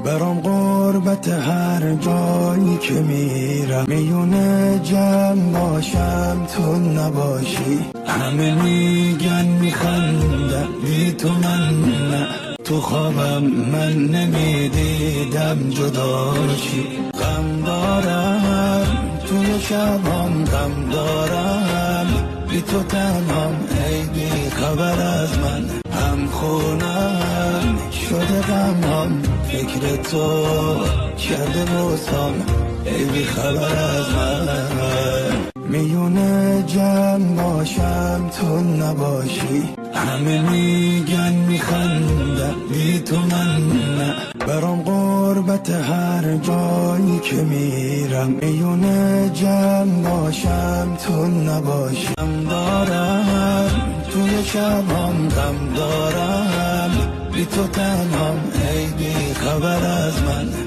برام غربت هر جایی که میرم، میونه جمع باشم تو نباشی. همه میگن میخندم بی تو من نه، تو خوابم من نمیدیدم جداشی. غم دارم توی شبام، غم دارم بی تو تنهام، ای بی خبر از من. هم خونم شده غمام، فکر تو کرده بوسام، ای بی خبر از من. میونه جمع باشم تو نباشی، همه میگن میخندم بی تو من نه. برام غربت هر جایی که میرم، میونه جمع باشم تو نباشی. غم دارم توی شبام، غم دارم بی تو تنهام، ای بی خبر از من.